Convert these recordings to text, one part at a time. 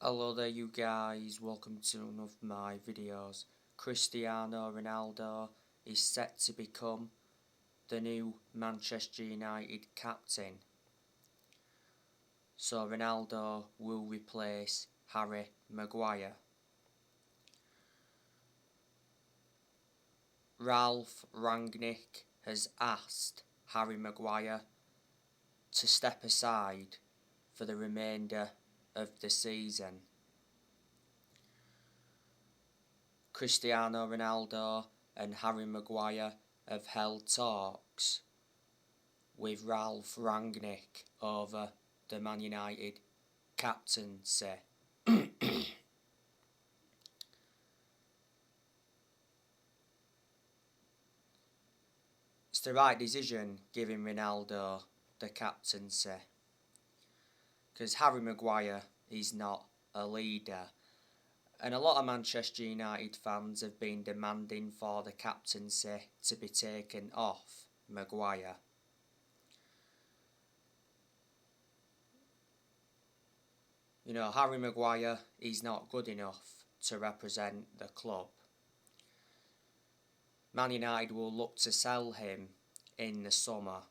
Hello there you guys, welcome to one of my videos. Cristiano Ronaldo is set to become the new Manchester United captain. So Ronaldo will replace Harry Maguire. Ralph Rangnick has asked Harry Maguire to step aside for the remainder of the season. Cristiano Ronaldo and Harry Maguire have held talks with Ralph Rangnick over the Man United captaincy. It's the right decision giving Ronaldo the captaincy, because Harry Maguire is not a leader, and a lot of Manchester United fans have been demanding for the captaincy to be taken off Maguire. You know, Harry Maguire is not good enough to represent the club. Man United will look to sell him in the summer.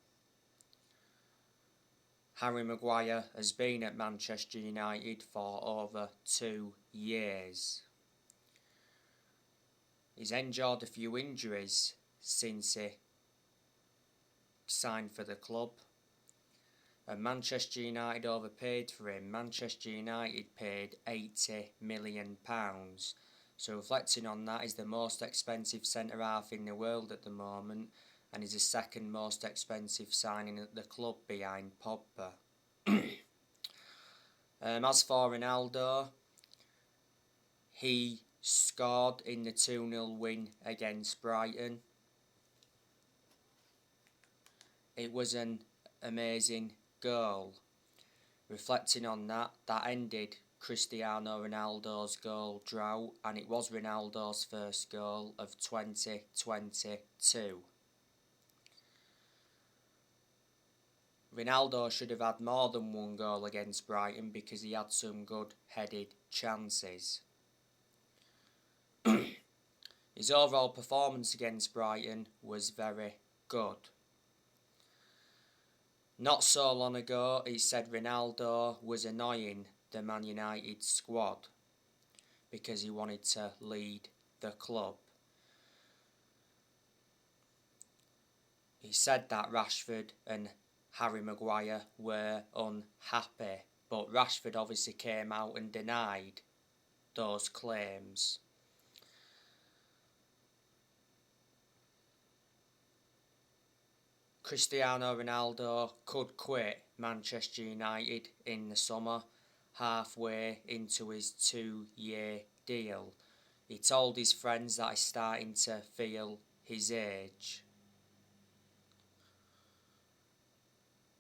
Harry Maguire has been at Manchester United for over 2 years. He's endured a few injuries since he signed for the club. And Manchester United overpaid for him. Manchester United paid £80 million. So reflecting on that, he's the most expensive centre-half in the world at the moment, and he's the second most expensive signing at the club behind Pogba. As for Ronaldo, he scored in the 2-0 win against Brighton. It was an amazing goal. Reflecting on that, that ended Cristiano Ronaldo's goal drought, and it was Ronaldo's first goal of 2022. Ronaldo should have had more than one goal against Brighton because he had some good headed chances. His overall performance against Brighton was very good. Not so long ago, he said Ronaldo was annoying the Man United squad because he wanted to lead the club. He said that Rashford and Harry Maguire were unhappy, but Rashford obviously came out and denied those claims. Cristiano Ronaldo could quit Manchester United in the summer, halfway into his 2-year deal. He told his friends that he's starting to feel his age.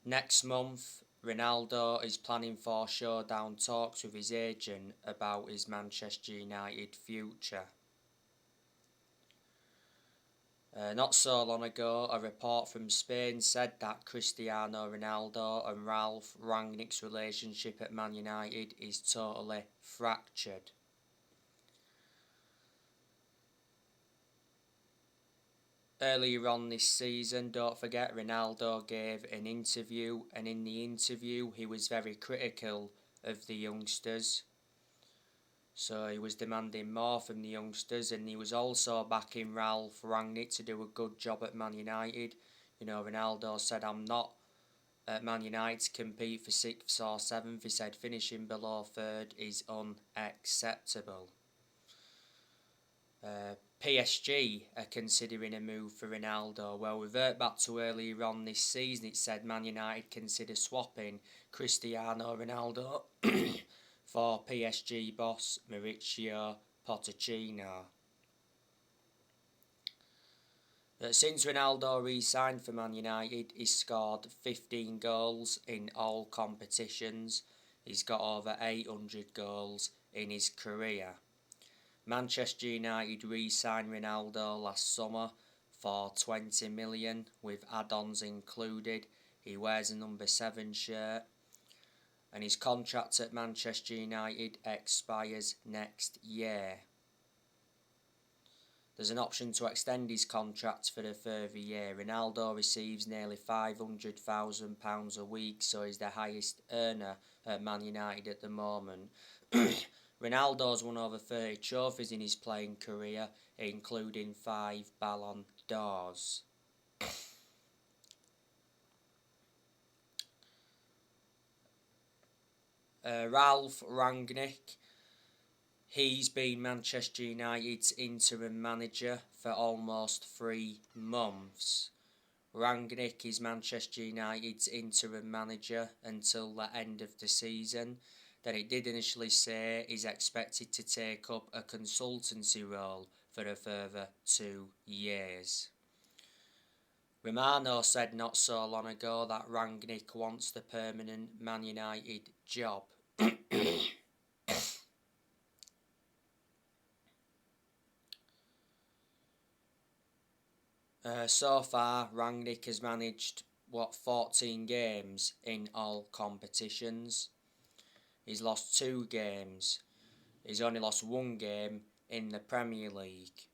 Next month, Ronaldo is planning for showdown talks with his agent about his Manchester United future. Not so long ago, a report from Spain said that Cristiano Ronaldo and Ralph Rangnick's relationship at Man United is totally fractured. Earlier on this season, don't forget, Ronaldo gave an interview, and in the interview he was very critical of the youngsters. So he was demanding more from the youngsters, and he was also backing Ralph Rangnick to do a good job at Man United. You know, Ronaldo said, "I'm not at Man United to compete for 6th or 7th. He said finishing below 3rd is unacceptable. PSG are considering a move for Ronaldo. Well, revert back to earlier on this season, it said Man United consider swapping Cristiano Ronaldo for PSG boss Mauricio Pochettino. Since Ronaldo re-signed for Man United, he's scored 15 goals in all competitions. He's got over 800 goals in his career. Manchester United re-signed Ronaldo last summer for 20 million with add-ons included. He wears a number 7 shirt. and his contract at Manchester United expires next year. There's an option to extend his contract for a further year. Ronaldo receives nearly £500,000 a week, so he's the highest earner at Man United at the moment. Ronaldo's won over 30 trophies in his playing career, including 5 Ballon d'Ors. Ralf Rangnick. He's been Manchester United's interim manager for almost 3 months. Rangnick is Manchester United's interim manager until the end of the season. Then it did initially say he's expected to take up a consultancy role for a further 2 years. Romano said not so long ago that Rangnick wants the permanent Man United job. So far, Rangnick has managed 14 games in all competitions. He's lost 2 games. He's only lost 1 game in the Premier League.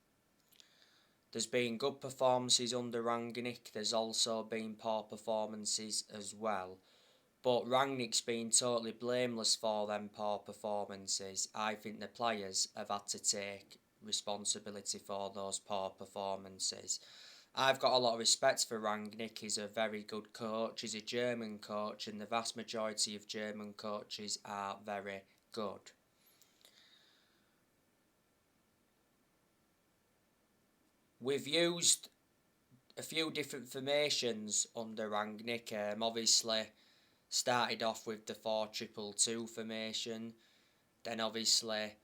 There's been good performances under Rangnick. There's also been poor performances as well. But Rangnick's been totally blameless for them poor performances. I think the players have had to take responsibility for those poor performances. I've got a lot of respect for Rangnick. He's a very good coach. He's a German coach, and the vast majority of German coaches are very good. We've used a few different formations under Rangnick. Obviously, started off with the 4-2-2 formation, then obviously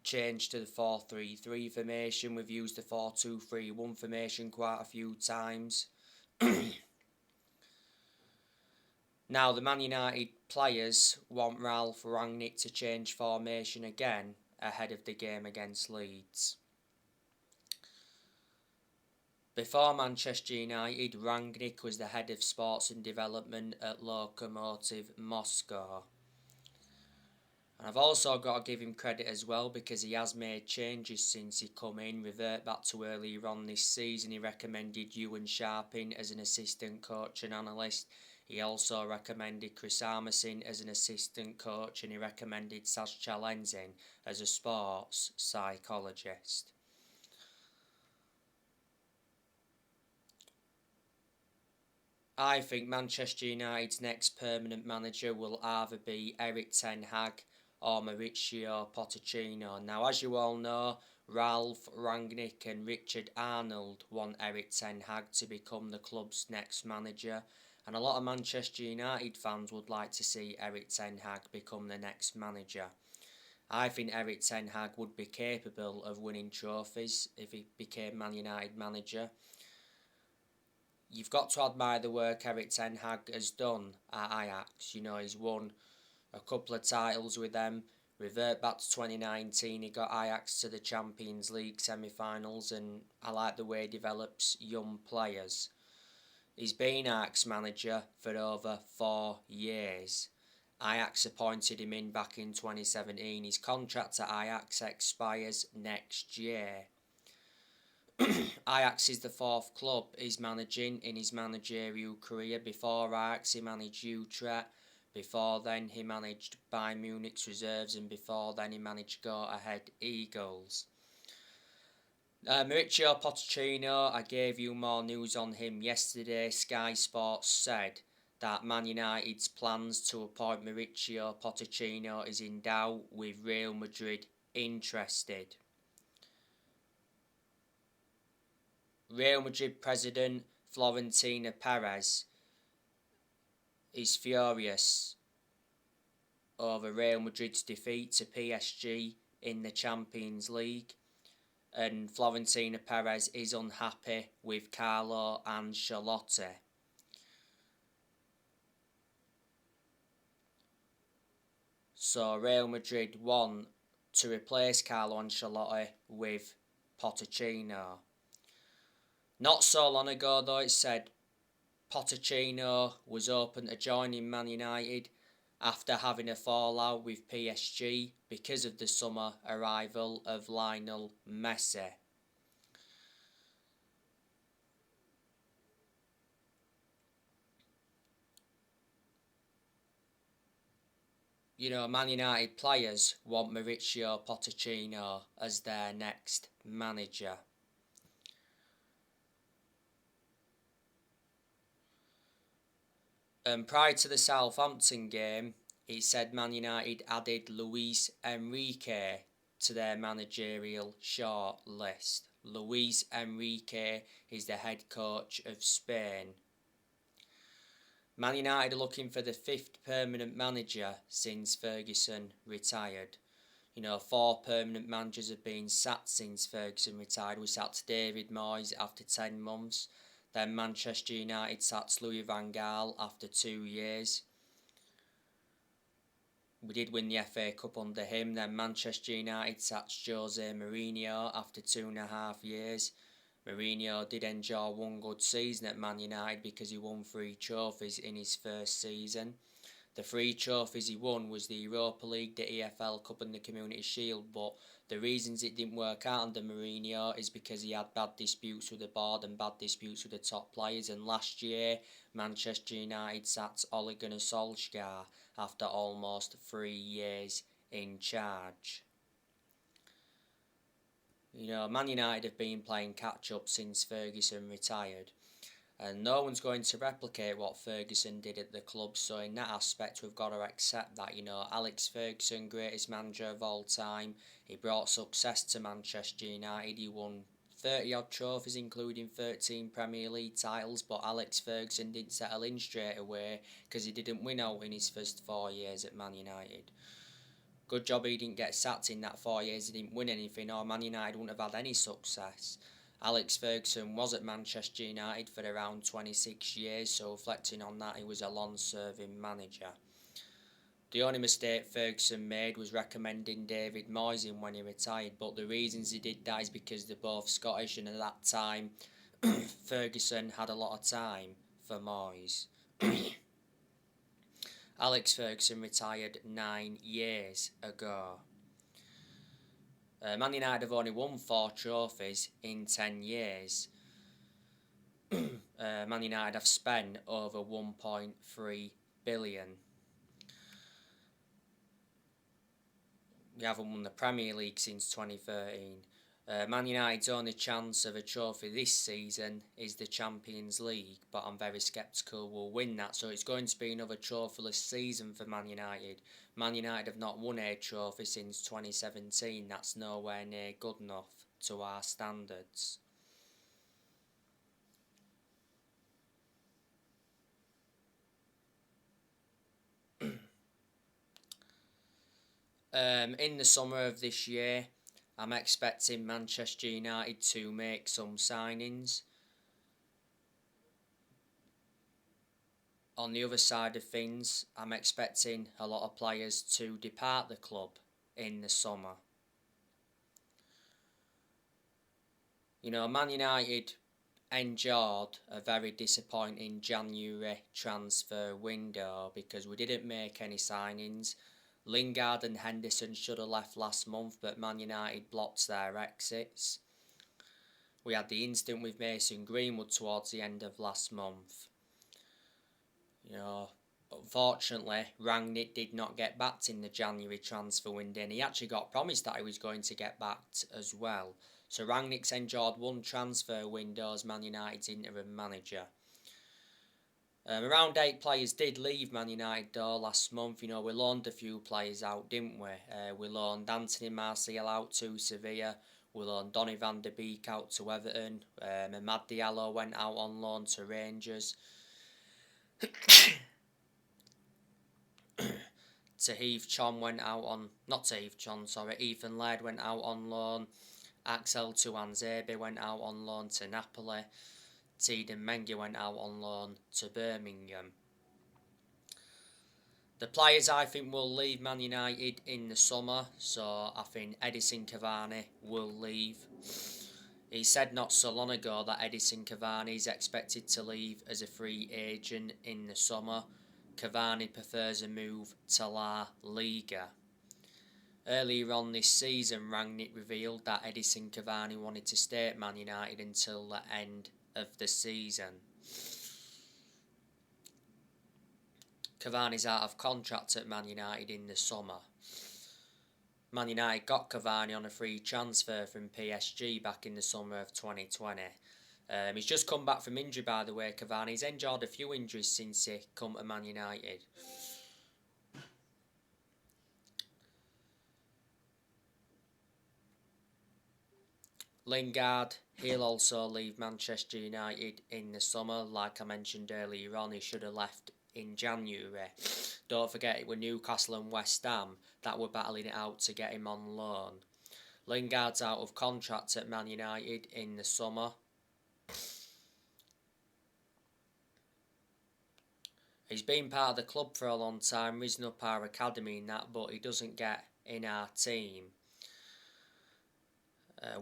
changed to the 4-3-3 formation. We've used the 4-2-3-1 formation quite a few times. Now the Man United players want Ralf Rangnick to change formation again ahead of the game against Leeds. Before Manchester United, Rangnick was the head of sports and development at Lokomotiv Moscow. And I've also got to give him credit as well, because he has made changes since he come in. Revert back to earlier on this season, he recommended Ewan Sharping as an assistant coach and analyst. He also recommended Chris Armisen as an assistant coach, and he recommended Sascha Lenzin as a sports psychologist. I think Manchester United's next permanent manager will either be Erik ten Hag or Mauricio Pochettino. Now, as you all know, Ralf Rangnick and Richard Arnold want Erik ten Hag to become the club's next manager, and a lot of Manchester United fans would like to see Erik ten Hag become the next manager. I think Erik ten Hag would be capable of winning trophies if he became Man United manager. You've got to admire the work Erik ten Hag has done at Ajax. You know, he's won a couple of titles with them. Revert back to 2019, he got Ajax to the Champions League semi-finals, and I like the way he develops young players. He's been Ajax manager for over 4 years. Ajax appointed him in back in 2017. His contract at Ajax expires next year. Ajax is the 4th club he's managing in his managerial career. Before Ajax, he managed Utrecht. Before then, he managed Bayern Munich's reserves, and before then, he managed Go Ahead Eagles. Mauricio Pochettino, I gave you more news on him yesterday. Sky Sports said that Man United's plans to appoint Mauricio Pochettino is in doubt, with Real Madrid interested. Real Madrid president Florentino Perez is furious over Real Madrid's defeat to PSG in the Champions League, and Florentino Perez is unhappy with Carlo Ancelotti. So Real Madrid want to replace Carlo Ancelotti with Pochettino. Not so long ago, though, it said Pochettino was open to joining Man United after having a fallout with PSG because of the summer arrival of Lionel Messi. Man United players want Mauricio Pochettino as their next manager. Prior to the Southampton game, it said Man United added Luis Enrique to their managerial short list. Luis Enrique is the head coach of Spain. Man United are looking for the 5th permanent manager since Ferguson retired. 4 permanent managers have been sacked since Ferguson retired. We sacked David Moyes after 10 months. Then Manchester United sacked Louis van Gaal after 2 years. We did win the FA Cup under him. Then Manchester United sacked Jose Mourinho after 2.5 years. Mourinho did enjoy one good season at Man United because he won 3 trophies in his first season. The 3 trophies he won was the Europa League, the EFL Cup and the Community Shield, but the reasons it didn't work out under Mourinho is because he had bad disputes with the board and bad disputes with the top players, and last year Manchester United sacked Ole Gunnar Solskjaer after almost 3 years in charge. Man United have been playing catch-up since Ferguson retired. And no one's going to replicate what Ferguson did at the club, so in that aspect we've got to accept that. Alex Ferguson, greatest manager of all time, he brought success to Manchester United. He won 30 odd trophies including 13 Premier League titles, but Alex Ferguson didn't settle in straight away because he didn't win out in his first 4 years at Man United. Good job he didn't get sacked in that 4 years, he didn't win anything, or Man United wouldn't have had any success. Alex Ferguson was at Manchester United for around 26 years, so reflecting on that, he was a long-serving manager. The only mistake Ferguson made was recommending David Moyes in when he retired, but the reasons he did that is because they're both Scottish, and at that time, Ferguson had a lot of time for Moyes. Alex Ferguson retired 9 years ago. Man United have only won 4 trophies in 10 years. Man United have spent over 1.3 billion. We haven't won the Premier League since 2013. Man United's only chance of a trophy this season is the Champions League, but I'm very sceptical we'll win that, so it's going to be another trophyless season for Man United. Man United have not won a trophy since 2017, that's nowhere near good enough to our standards. In the summer of this year, I'm expecting Manchester United to make some signings. On the other side of things, I'm expecting a lot of players to depart the club in the summer. Man United endured a very disappointing January transfer window because we didn't make any signings. Lingard and Henderson should have left last month, but Man United blocked their exits. We had the incident with Mason Greenwood towards the end of last month. Unfortunately, Rangnick did not get backed in the January transfer window, and he actually got promised that he was going to get backed as well. So Rangnick's endured 1 transfer window as Man United's interim manager. Around 8 players did leave Man United though last month. We loaned a few players out, didn't we? We loaned Anthony Martial out to Sevilla. We loaned Donny van de Beek out to Everton. Amad Diallo went out on loan to Rangers. Ethan Laird went out on loan. Axel Tuanzebe went out on loan to Napoli. Teden Mengi went out on loan to Birmingham. The players I think will leave Man United in the summer, so I think Edison Cavani will leave. He said not so long ago that Edison Cavani is expected to leave as a free agent in the summer. Cavani prefers a move to La Liga. Earlier on this season, Rangnick revealed that Edison Cavani wanted to stay at Man United until the end of the season. Cavani's out of contract at Man United in the summer. Man United got Cavani on a free transfer from PSG back in the summer of 2020. He's just come back from injury, by the way, Cavani. He's endured a few injuries since he come to Man United. Lingard, he'll also leave Manchester United in the summer. Like I mentioned earlier on, he should have left in January. Don't forget, it were Newcastle and West Ham that were battling it out to get him on loan. Lingard's out of contract at Man United in the summer. He's been part of the club for a long time, risen up our academy and that, but he doesn't get in our team.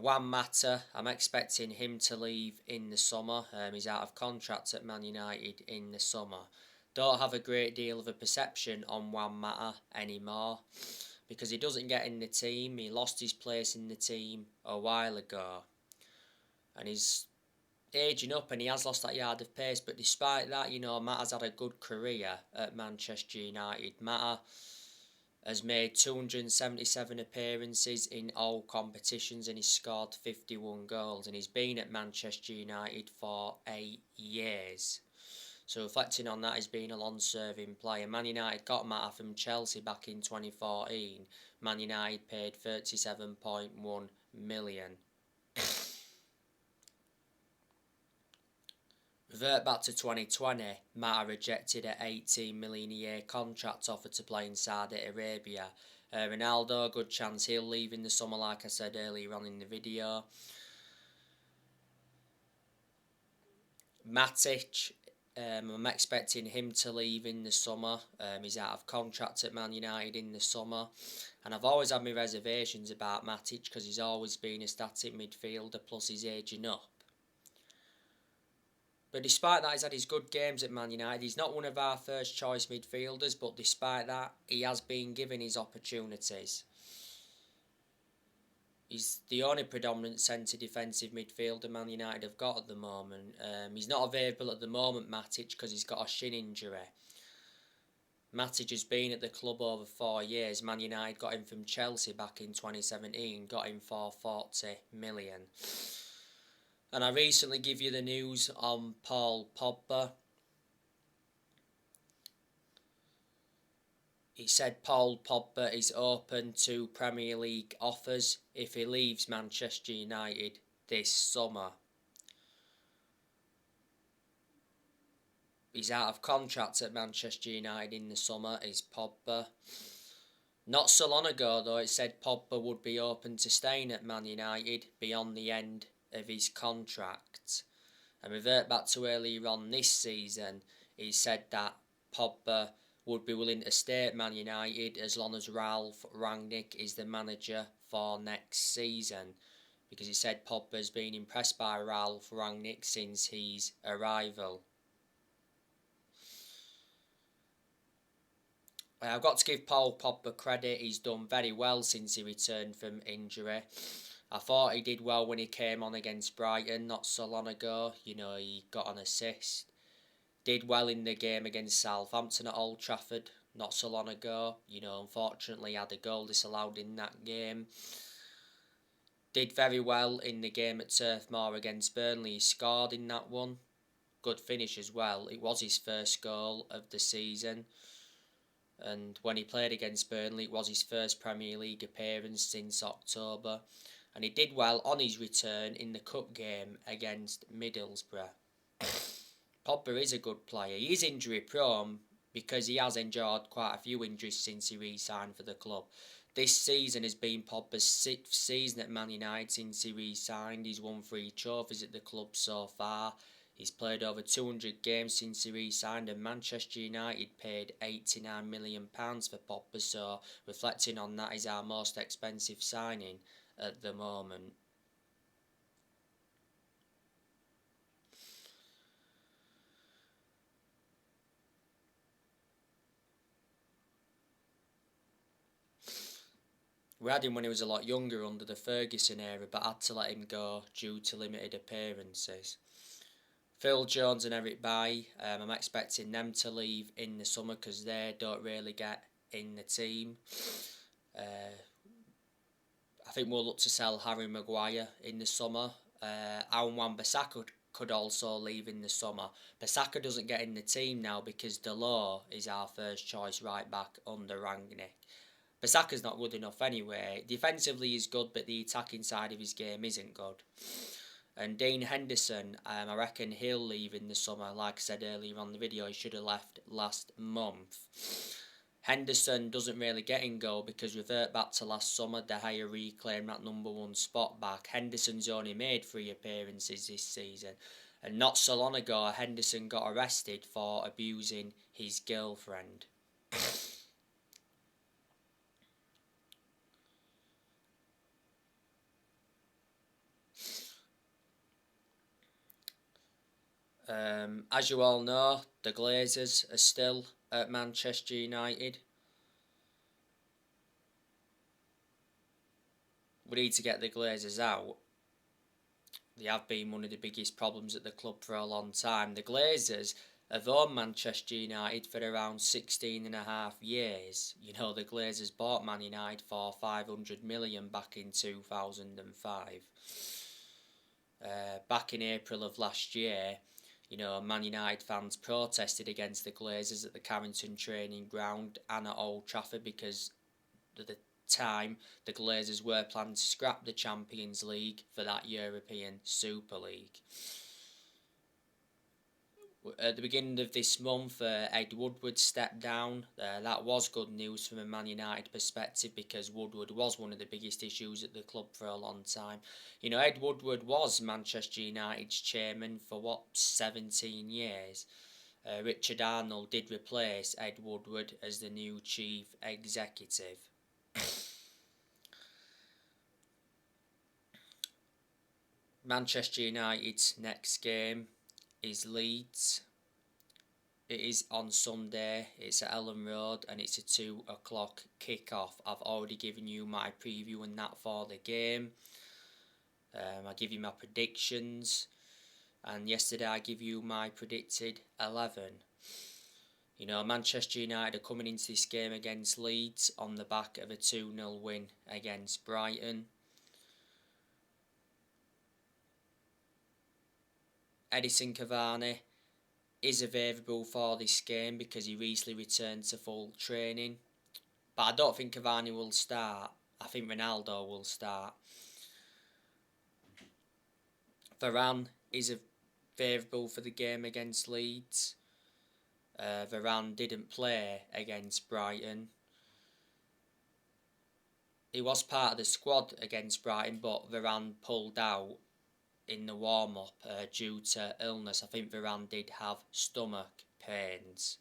Juan Mata, I'm expecting him to leave in the summer. He's out of contract at Man United in the summer. Don't have a great deal of a perception on Juan Mata anymore because he doesn't get in the team. He lost his place in the team a while ago. And he's aging up and he has lost that yard of pace. But despite that, Mata's had a good career at Manchester United. Mata has made 277 appearances in all competitions and he's scored 51 goals. And he's been at Manchester United for 8 years. So reflecting on that, he's been a long-serving player. Man United got Mata from Chelsea back in 2014. Man United paid 37.1 million. Revert back to 2020, Mata rejected an 18 million a year contract offer to play in Saudi Arabia. Ronaldo, good chance he'll leave in the summer, like I said earlier on in the video. Matic, I'm expecting him to leave in the summer. He's out of contract at Man United in the summer. And I've always had my reservations about Matic because he's always been a static midfielder, plus he's aging up. But despite that, he's had his good games at Man United. He's not one of our first choice midfielders, but despite that, he has been given his opportunities. He's the only predominant centre defensive midfielder Man United have got at the moment. He's not available at the moment, Matic, because he's got a shin injury. Matic has been at the club over 4 years. Man United got him from Chelsea back in 2017, got him for 40 million. And I recently give you the news on Paul Pogba. He said Paul Pogba is open to Premier League offers if he leaves Manchester United this summer. He's out of contract at Manchester United in the summer, is Pogba. Not so long ago, though, it said Pogba would be open to staying at Man United beyond the end of his contract. And revert back to earlier on this season, he said that Pogba would be willing to stay at Man United as long as Ralph Rangnick is the manager for next season, because he said Pogba's been impressed by Ralph Rangnick since his arrival. I've got to give Paul Pogba credit. He's done very well since he returned from injury. I thought he did well when he came on against Brighton not so long ago. He got an assist. Did well in the game against Southampton at Old Trafford not so long ago. Unfortunately he had a goal disallowed in that game. Did very well in the game at Turf Moor against Burnley. He scored in that one. Good finish as well. It was his first goal of the season. And when he played against Burnley, it was his first Premier League appearance since October. And he did well on his return in the cup game against Middlesbrough. Pogba is a good player. He is injury prone because he has endured quite a few injuries since he re-signed for the club. This season has been Pogba's 6th season at Man United since he re-signed. He's won 3 trophies at the club so far. He's played over 200 games since he re-signed, and Manchester United paid £89 million for Pogba, so reflecting on that, he's our most expensive signing at the moment. We had him when he was a lot younger under the Ferguson era, but had to let him go due to limited appearances. Phil Jones and Eric Bailly, I'm expecting them to leave in the summer because they don't really get in the team. I think we'll look to sell Harry Maguire in the summer. Aaron Wan-Bissaka could also leave in the summer. Bissaka doesn't get in the team now because Delors is our first choice right back under Rangnick. Bissaka's not good enough anyway. Defensively he's good, but the attacking side of his game isn't good. And Dean Henderson, I reckon he'll leave in the summer. Like I said earlier on the video, he should have left last month. Henderson doesn't really get in goal because revert back to last summer, De Gea reclaimed that number 1 spot back. Henderson's only made 3 appearances this season. And not so long ago, Henderson got arrested for abusing his girlfriend. As you all know, the Glazers are still at Manchester United. We need to get the Glazers out. They have been one of the biggest problems at the club for a long time. The Glazers have owned Manchester United for around 16 and a half years. You know, the Glazers bought Man United for 500 million back in 2005. Back in April of last year, you know, Man United fans protested against the Glazers at the Carrington training ground and at Old Trafford because at the time the Glazers were planning to scrap the Champions League for that European Super League. At the beginning of this month, Ed Woodward stepped down. That was good news from a Man United perspective because Woodward was one of the biggest issues at the club for a long time. You know, Ed Woodward was Manchester United's chairman for 17 years. Richard Arnold did replace Ed Woodward as the new chief executive. Manchester United's next game is Leeds. It is on Sunday. It's at Ellen Road and it's a 2 o'clock kick-off. I've already given you my preview and that for the game. I give you my predictions, and yesterday I give you my predicted 11. You know, Manchester United are coming into this game against Leeds on the back of a 2-0 win against Brighton. Edison Cavani is available for this game because he recently returned to full training. But I don't think Cavani will start. I think Ronaldo will start. Varane is available for the game against Leeds. Varane didn't play against Brighton. He was part of the squad against Brighton, but Varane pulled out in the warm-up due to illness. I think Varane did have stomach pains.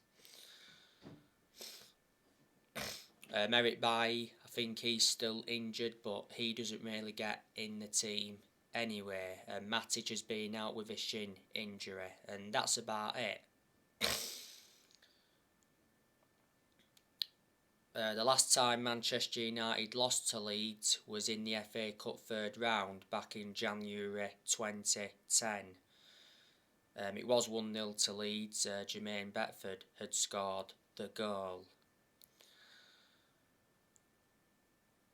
Eric Bailly, I think he's still injured, but he doesn't really get in the team anyway. Matic has been out with a shin injury, and that's about it. The last time Manchester United lost to Leeds was in the FA Cup third round back in January 2010. It was 1-0 to Leeds. Jermaine Beckford had scored the goal.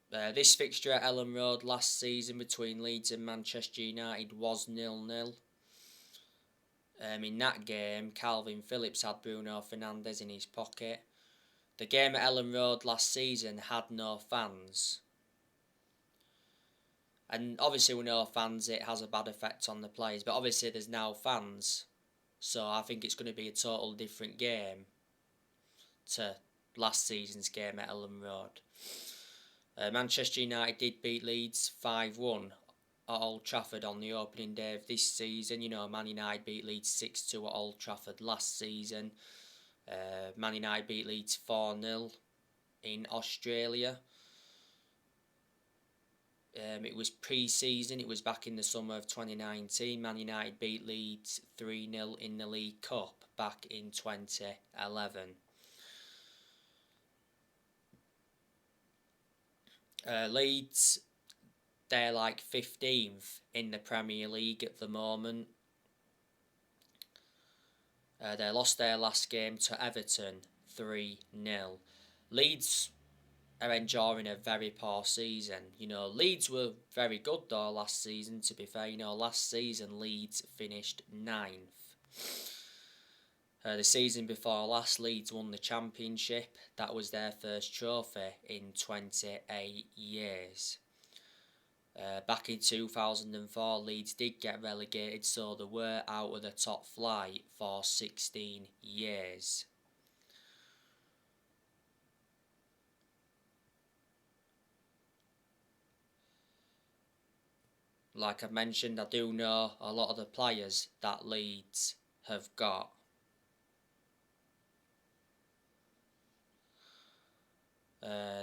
This fixture at Ellen Road last season between Leeds and Manchester United was 0-0. In that game, Calvin Phillips had Bruno Fernandes in his pocket. The game at Ellen Road last season had no fans. And obviously with no fans it has a bad effect on the players. But obviously there's now fans. So I think it's going to be a total different game to last season's game at Ellen Road. Manchester United did beat Leeds 5-1 at Old Trafford on the opening day of this season. You know, Man United beat Leeds 6-2 at Old Trafford last season. Man United beat Leeds 4-0 in Australia. It was pre-season, it was back in the summer of 2019. Man United beat Leeds 3-0 in the League Cup back in 2011. Leeds, they're like 15th in the Premier League at the moment. They lost their last game to Everton 3-0. Leeds are enjoying a very poor season. Leeds were very good though last season, to be fair. Last season Leeds finished 9th. The season before last, Leeds won the Championship. That was their first trophy in 28 years. Back in 2004, Leeds did get relegated, so they were out of the top flight for 16 years. Like I mentioned, I do know a lot of the players that Leeds have got.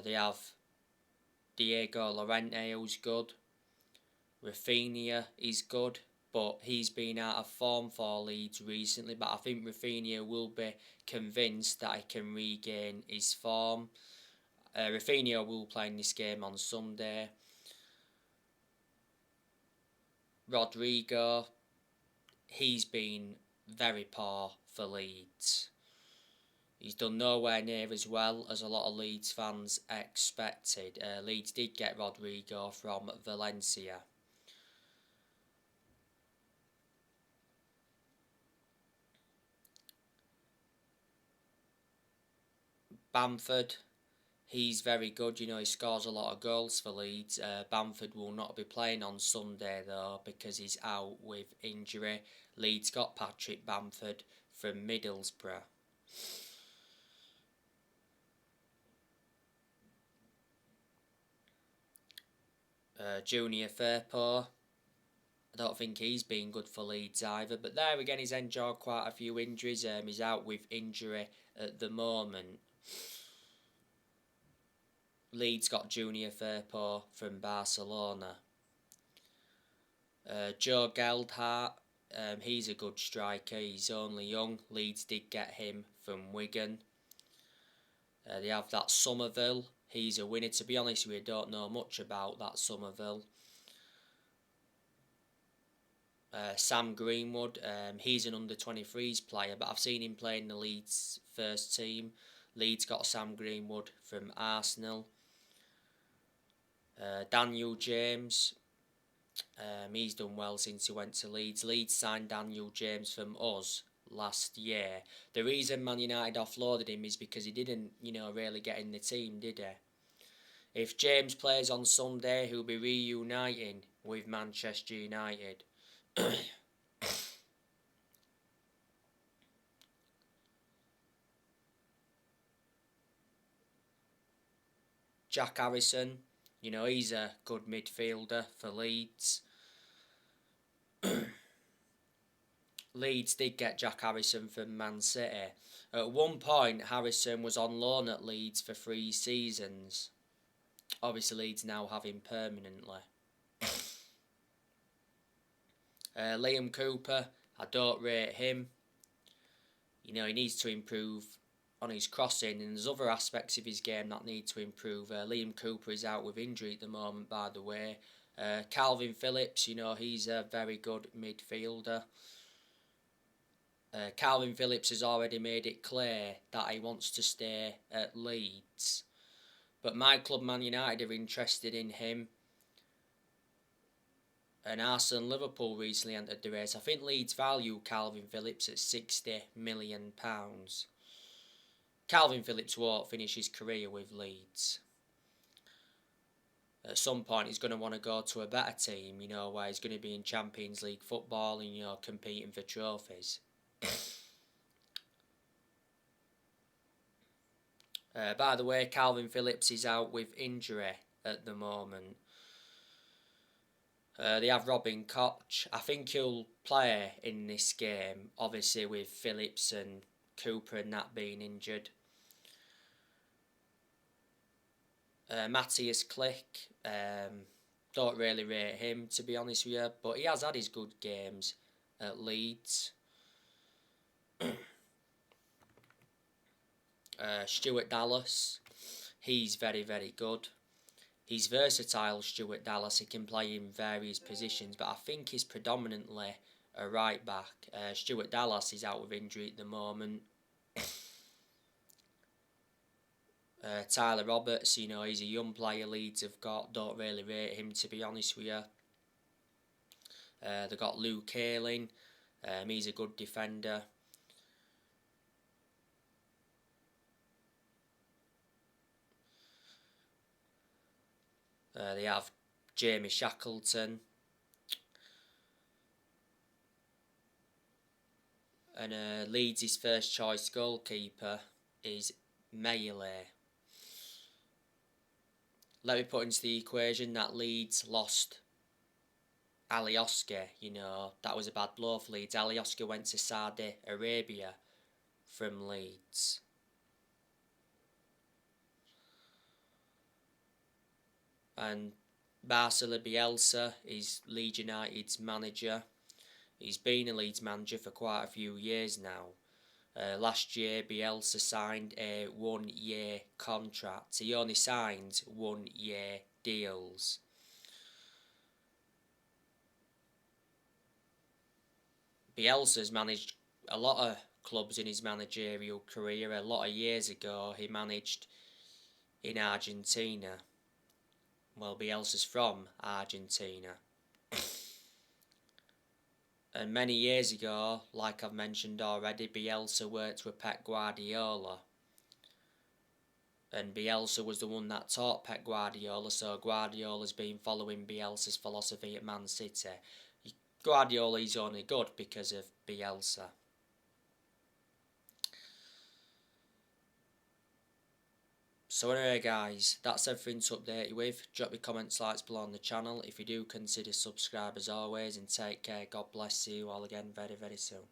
They have Diego Llorente, who's good. Rafinha is good, but he's been out of form for Leeds recently. But I think Rafinha will be convinced that he can regain his form. Rafinha will play in this game on Sunday. Rodrigo, he's been very poor for Leeds. He's done nowhere near as well as a lot of Leeds fans expected. Leeds did get Rodrigo from Valencia. Bamford, he's very good. He scores a lot of goals for Leeds. Bamford will not be playing on Sunday though because he's out with injury. Leeds got Patrick Bamford from Middlesbrough. Junior Firpo, I don't think he's been good for Leeds either. But there again, he's endured quite a few injuries. He's out with injury at the moment. Leeds got Junior Firpo from Barcelona. Joe Geldhart, he's a good striker. He's only young. Leeds did get him from Wigan. They have that Somerville. He's a winner. To be honest, we don't know much about that Somerville. Sam Greenwood, he's an under-23s player, but I've seen him play in the Leeds first team. Leeds got Sam Greenwood from Arsenal. Daniel James, he's done well since he went to Leeds. Leeds signed Daniel James from us last year. The reason Man United offloaded him is because he didn't, really get in the team, did he? If James plays on Sunday, he'll be reuniting with Manchester United. Jack Harrison, he's a good midfielder for Leeds. Leeds did get Jack Harrison from Man City. At one point, Harrison was on loan at Leeds for 3 seasons. Obviously, Leeds now have him permanently. Liam Cooper, I don't rate him. He needs to improve on his crossing, and there's other aspects of his game that need to improve. Liam Cooper is out with injury at the moment, by the way. Calvin Phillips, he's a very good midfielder. Calvin Phillips has already made it clear that he wants to stay at Leeds. But my club, Man United, are interested in him. And Arsenal and Liverpool recently entered the race. I think Leeds value Calvin Phillips at £60 million. Calvin Phillips won't finish his career with Leeds. At some point he's going to want to go to a better team, where he's going to be in Champions League football and, competing for trophies. By the way, Calvin Phillips is out with injury at the moment. They have Robin Koch. I think he'll play in this game, obviously with Phillips and Cooper and that being injured. Matthias Klick, don't really rate him, to be honest with you, but he has had his good games at Leeds. Stuart Dallas, he's very, very good. He's versatile, Stuart Dallas. He can play in various positions, but I think he's predominantly a right back. Stuart Dallas is out with injury at the moment. Tyler Roberts, you know, he's a young player Leeds have got. Don't really rate him, to be honest with you. They've got Luke Ayling. He's a good defender. They have Jamie Shackleton. And Leeds' first choice goalkeeper is Melee. Let me put into the equation that Leeds lost Alioski. You know, that was a bad blow for Leeds. Alioski went to Saudi Arabia from Leeds. And Marcelo Bielsa is Leeds United's manager. He's been a Leeds manager for quite a few years now. Last year, Bielsa signed a 1-year contract. He only signed 1-year deals. Bielsa's managed a lot of clubs in his managerial career. A lot of years ago, he managed in Argentina. Well, Bielsa's from Argentina. And many years ago, like I've mentioned already, Bielsa worked with Pep Guardiola. And Bielsa was the one that taught Pep Guardiola, so Guardiola's been following Bielsa's philosophy at Man City. Guardiola is only good because of Bielsa. So anyway guys, that's everything to update you with. Drop your comments, likes below on the channel. If you do, consider subscribe as always, and take care. God bless you all again very, very soon.